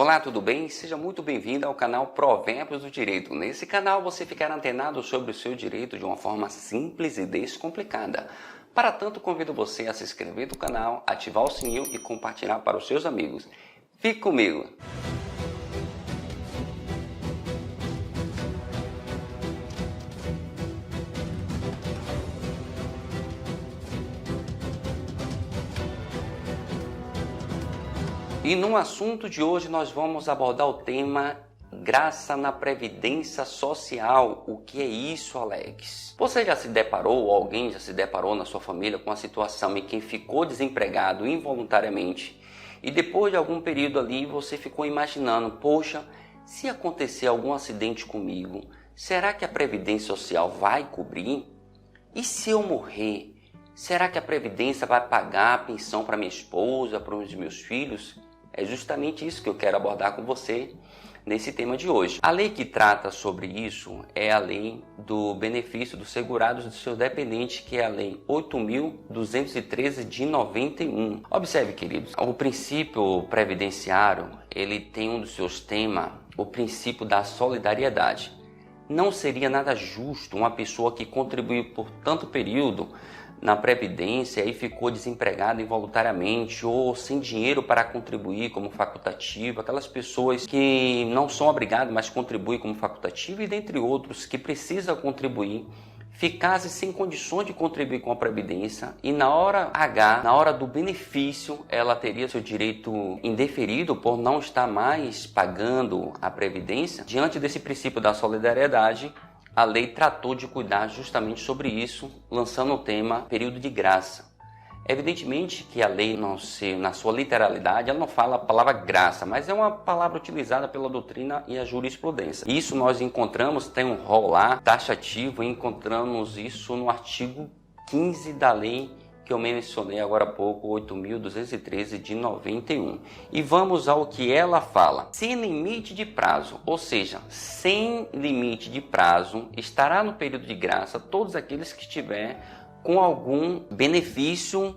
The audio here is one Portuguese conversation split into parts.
Olá, tudo bem? Seja muito bem-vindo ao canal Provérbios do Direito. Nesse canal você ficará antenado sobre o seu direito de uma forma simples e descomplicada. Para tanto, convido você a se inscrever no canal, ativar o sininho e compartilhar para os seus amigos. Fique comigo! E no assunto de hoje nós vamos abordar o tema graça na Previdência Social. O que é isso, Alex? Você já se deparou, ou alguém já se deparou na sua família com a situação em quem ficou desempregado involuntariamente e depois de algum período ali você ficou imaginando, poxa, se acontecer algum acidente comigo, será que a Previdência Social vai cobrir? E se eu morrer, será que a Previdência vai pagar a pensão para minha esposa, para os meus filhos? É justamente isso que eu quero abordar com você nesse tema de hoje. A lei que trata sobre isso é a lei do benefício dos segurados do seu dependente, que é a lei 8.213 de 91. Observe, queridos, o princípio previdenciário, ele tem um dos seus temas, o princípio da solidariedade. Não seria nada justo uma pessoa que contribuiu por tanto período na Previdência e ficou desempregado involuntariamente ou sem dinheiro para contribuir como facultativo, aquelas pessoas que não são obrigadas, mas contribuem como facultativo e dentre outros que precisam contribuir, ficasse sem condições de contribuir com a Previdência e na hora H, na hora do benefício, ela teria seu direito indeferido por não estar mais pagando a Previdência. Diante desse princípio da solidariedade, a lei tratou de cuidar justamente sobre isso, lançando o tema período de graça. Evidentemente que a lei, na sua literalidade, ela não fala a palavra graça, mas é uma palavra utilizada pela doutrina e a jurisprudência. Isso nós encontramos, tem um rol lá taxativo, encontramos isso no artigo 15 da lei que eu mencionei agora há pouco, 8.213 de 91. E vamos ao que ela fala. Sem limite de prazo, ou seja, sem limite de prazo, estará no período de graça todos aqueles que estiver com algum benefício,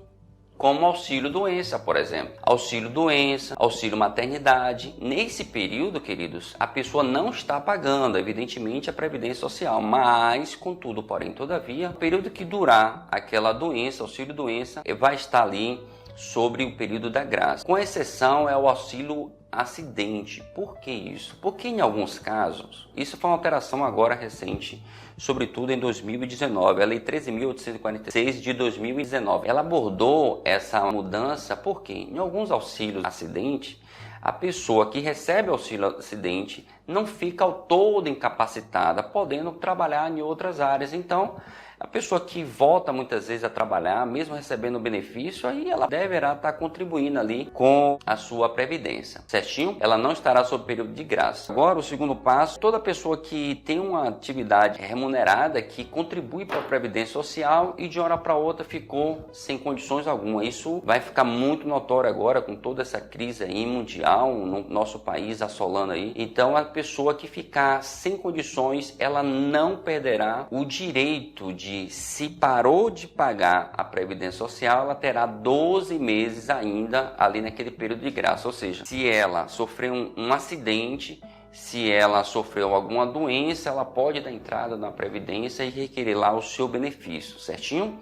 como auxílio-doença, por exemplo. Auxílio-doença, auxílio-maternidade. Nesse período, queridos, a pessoa não está pagando, evidentemente, a Previdência Social. Mas, contudo, porém, todavia, o período que durar aquela doença, auxílio-doença, vai estar ali sobre o período da graça. Com exceção é o auxílio-acidente. Por que isso? Porque em alguns casos, isso foi uma alteração agora recente, sobretudo em 2019, a Lei 13.846 de 2019. Ela abordou essa mudança porque em alguns auxílios-acidente, a pessoa que recebe auxílio-acidente não fica ao todo incapacitada, podendo trabalhar em outras áreas. Então, a pessoa que volta muitas vezes a trabalhar, mesmo recebendo benefício, aí ela deverá estar contribuindo ali com a sua previdência, certinho? Ela não estará sob período de graça. Agora, o segundo passo, toda pessoa que tem uma atividade remunerada, que contribui para a Previdência Social e de uma hora para outra ficou sem condições alguma. Isso vai ficar muito notório agora com toda essa crise aí mundial no nosso país assolando aí. Então, a pessoa que ficar sem condições, ela não perderá o direito de, se parou de pagar a Previdência Social, ela terá 12 meses ainda ali naquele período de graça. Ou seja, se ela sofreu um acidente, se ela sofreu alguma doença, ela pode dar entrada na Previdência e requerer lá o seu benefício, certinho?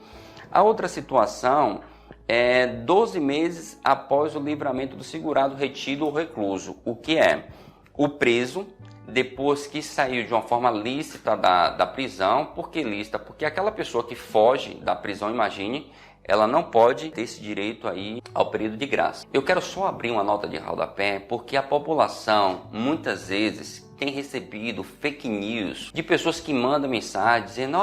A outra situação é 12 meses após o livramento do segurado, retido ou recluso. O que é? O preso, depois que saiu de uma forma lícita da prisão. Por que lícita? Porque aquela pessoa que foge da prisão, imagine, ela não pode ter esse direito aí ao período de graça. Eu quero só abrir uma nota de rodapé, porque a população, muitas vezes, tem recebido fake news de pessoas que mandam mensagem dizendo,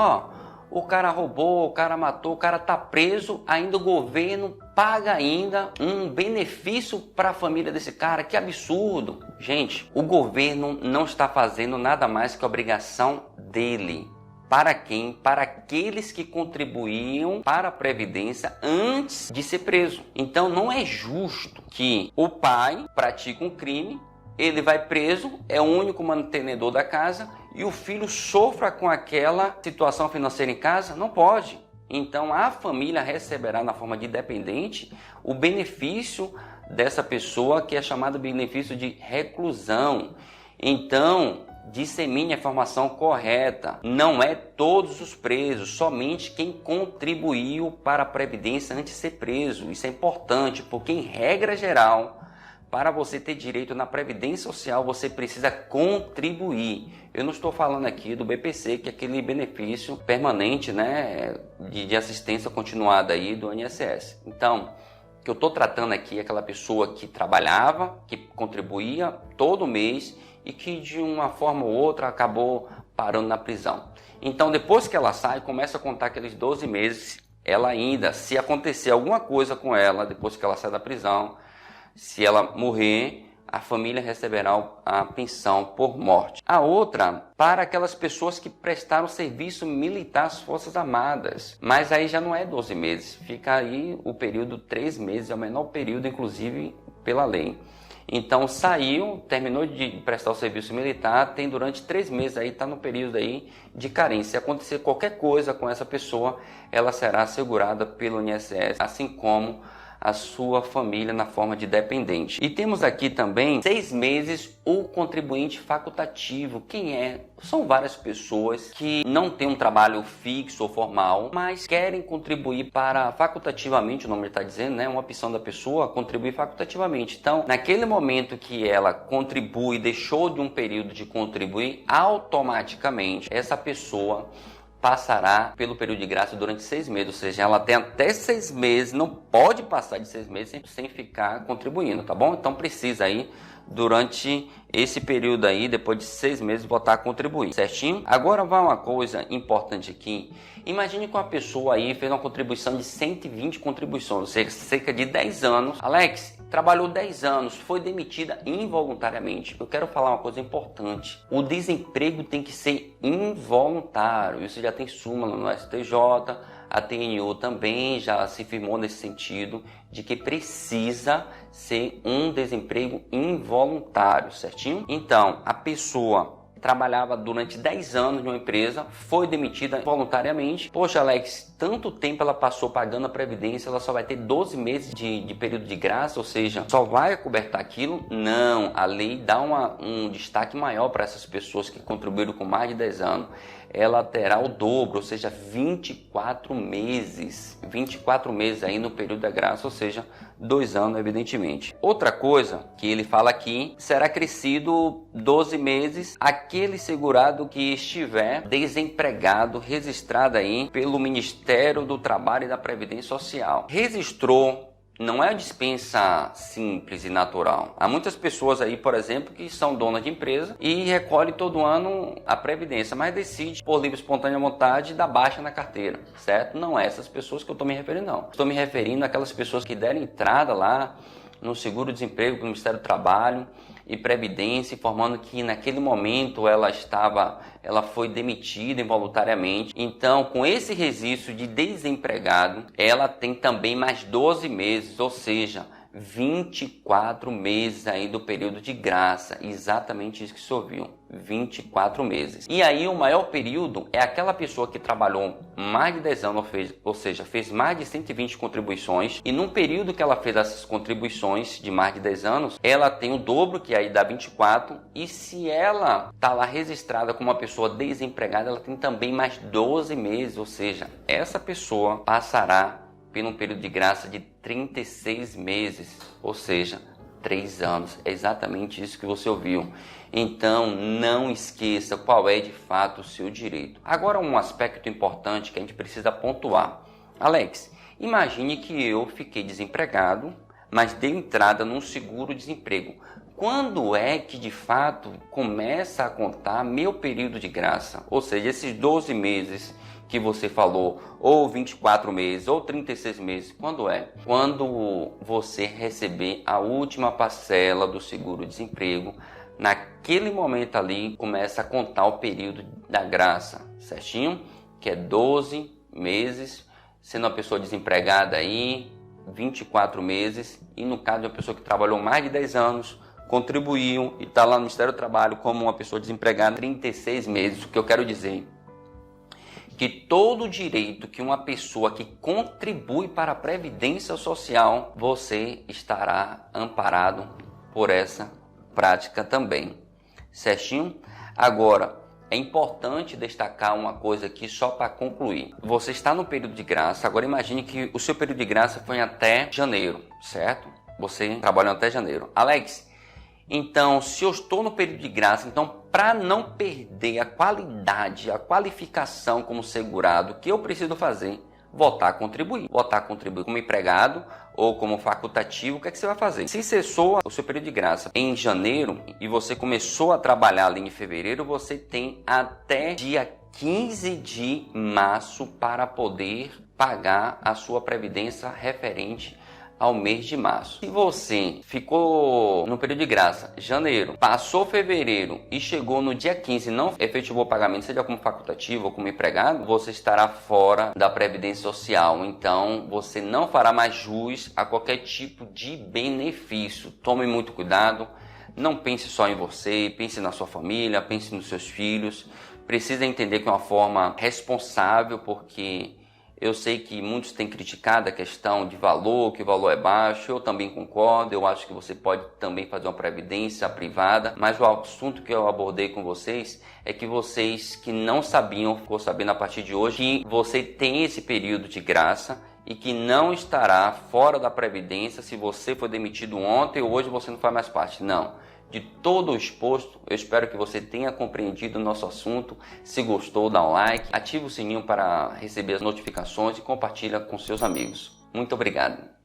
o cara roubou, o cara matou, o cara tá preso, ainda o governo paga ainda um benefício para a família desse cara. Que absurdo! Gente, o governo não está fazendo nada mais que a obrigação dele. Para quem? Para aqueles que contribuíam para a Previdência antes de ser preso. Então não é justo que o pai pratique um crime, ele vai preso, é o único mantenedor da casa e o filho sofra com aquela situação financeira em casa? Não pode. Então a família receberá na forma de dependente o benefício dessa pessoa, que é chamado benefício de reclusão. Então, dissemine a informação correta. Não é todos os presos, somente quem contribuiu para a Previdência antes de ser preso. Isso é importante, porque em regra geral, para você ter direito na Previdência Social, você precisa contribuir. Eu não estou falando aqui do BPC, que é aquele benefício permanente, né, de assistência continuada aí do INSS. Então, o que eu estou tratando aqui é aquela pessoa que trabalhava, que contribuía todo mês e que de uma forma ou outra acabou parando na prisão. Então, depois que ela sai, começa a contar aqueles 12 meses, ela ainda, se acontecer alguma coisa com ela, depois que ela sai da prisão, se ela morrer, a família receberá a pensão por morte. A outra, para aquelas pessoas que prestaram serviço militar às Forças Armadas. Mas aí já não é 12 meses, fica aí o período 3 meses, é o menor período, inclusive, pela lei. Então saiu, terminou de prestar o serviço militar, tem durante 3 meses aí, está no período aí de carência. Se acontecer qualquer coisa com essa pessoa, ela será assegurada pelo INSS, assim como a sua família na forma de dependente. E temos aqui também 6 meses o contribuinte facultativo. Quem é? São várias pessoas que não têm um trabalho fixo ou formal, mas querem contribuir para facultativamente, o nome está dizendo, né? Uma opção da pessoa contribuir facultativamente. Então, naquele momento que ela contribui, deixou de um período de contribuir, automaticamente essa pessoa passará pelo período de graça durante 6 meses, ou seja, ela tem até 6 meses, não pode passar de 6 meses sem ficar contribuindo, tá bom? Então precisa aí, durante esse período aí, depois de 6 meses, voltar a contribuir, certinho? Agora vai uma coisa importante aqui. Imagine que uma pessoa aí fez uma contribuição de 120 contribuições, ou seja, cerca de 10 anos. Alex, trabalhou 10 anos, foi demitida involuntariamente. Eu quero falar uma coisa importante. O desemprego tem que ser involuntário. Isso já tem súmula no STJ, a TNU também já se firmou nesse sentido, de que precisa ser um desemprego involuntário, certinho? Então, a pessoa trabalhava durante 10 anos em uma empresa, foi demitida voluntariamente. Poxa, Alex, tanto tempo ela passou pagando a Previdência, ela só vai ter 12 meses de período de graça, ou seja, só vai acobertar aquilo? Não, a lei dá um destaque maior para essas pessoas que contribuíram com mais de 10 anos. Ela terá o dobro, ou seja, 24 meses. 24 meses aí no período da graça, ou seja, 2 anos, evidentemente. Outra coisa que ele fala aqui, será crescido 12 meses aquele segurado que estiver desempregado, registrado aí pelo Ministério do Trabalho e da Previdência Social. Registrou. Não é a dispensa simples e natural. Há muitas pessoas aí, por exemplo, que são donas de empresa e recolhem todo ano a Previdência, mas decide, por livre e espontânea vontade, dar baixa na carteira, certo? Não é essas pessoas que eu estou me referindo, não. Estou me referindo àquelas pessoas que deram entrada lá no seguro-desemprego pelo Ministério do Trabalho e Previdência, informando que naquele momento ela foi demitida involuntariamente. Então, com esse registro de desempregado, ela tem também mais 12 meses, ou seja, 24 meses aí do período de graça. Exatamente isso que se ouviu, 24 meses. E aí o maior período é aquela pessoa que trabalhou mais de 10 anos, ou seja, fez mais de 120 contribuições, e num período que ela fez essas contribuições de mais de 10 anos, ela tem o dobro, que aí dá 24, e se ela está lá registrada como uma pessoa desempregada, ela tem também mais 12 meses, ou seja, essa pessoa passará por um período de graça de 36 meses, ou seja, 3 anos. É exatamente isso que você ouviu. Então, não esqueça qual é de fato o seu direito. Agora, um aspecto importante que a gente precisa pontuar. Alex, imagine que eu fiquei desempregado, mas dei entrada num seguro-desemprego. Quando é que de fato começa a contar meu período de graça? Ou seja, esses 12 meses que você falou, ou 24 meses, ou 36 meses, quando é? Quando você receber a última parcela do seguro-desemprego, naquele momento ali começa a contar o período da graça, certinho? Que é 12 meses, sendo uma pessoa desempregada aí, 24 meses, e no caso de uma pessoa que trabalhou mais de 10 anos, contribuiu e está lá no Ministério do Trabalho como uma pessoa desempregada, 36 meses. O que eu quero dizer que todo direito que uma pessoa que contribui para a Previdência Social, você estará amparado por essa prática também. Certinho? Agora, é importante destacar uma coisa aqui só para concluir. Você está no período de graça, agora imagine que o seu período de graça foi até janeiro, certo? Você trabalhou até janeiro. Alex, então, se eu estou no período de graça, então para não perder a qualidade, a qualificação como segurado, o que eu preciso fazer? Voltar a contribuir. Voltar a contribuir como empregado ou como facultativo, o que é que você vai fazer? Se cessou o seu período de graça em janeiro e você começou a trabalhar ali em fevereiro, você tem até dia 15 de março para poder pagar a sua previdência referente ao mês de março. Se você ficou no período de graça, janeiro, passou fevereiro e chegou no dia 15 e não efetivou o pagamento, seja como facultativo ou como empregado, você estará fora da Previdência Social. Então, você não fará mais jus a qualquer tipo de benefício. Tome muito cuidado, não pense só em você, pense na sua família, pense nos seus filhos. Precisa entender que é uma forma responsável, porque eu sei que muitos têm criticado a questão de valor, que o valor é baixo, eu também concordo, eu acho que você pode também fazer uma previdência privada, mas o assunto que eu abordei com vocês é que vocês que não sabiam, ficou sabendo a partir de hoje, que você tem esse período de graça e que não estará fora da previdência se você foi demitido ontem ou hoje você não faz mais parte, não. De todo o exposto, eu espero que você tenha compreendido o nosso assunto. Se gostou, dá um like, ativa o sininho para receber as notificações e compartilha com seus amigos. Muito obrigado.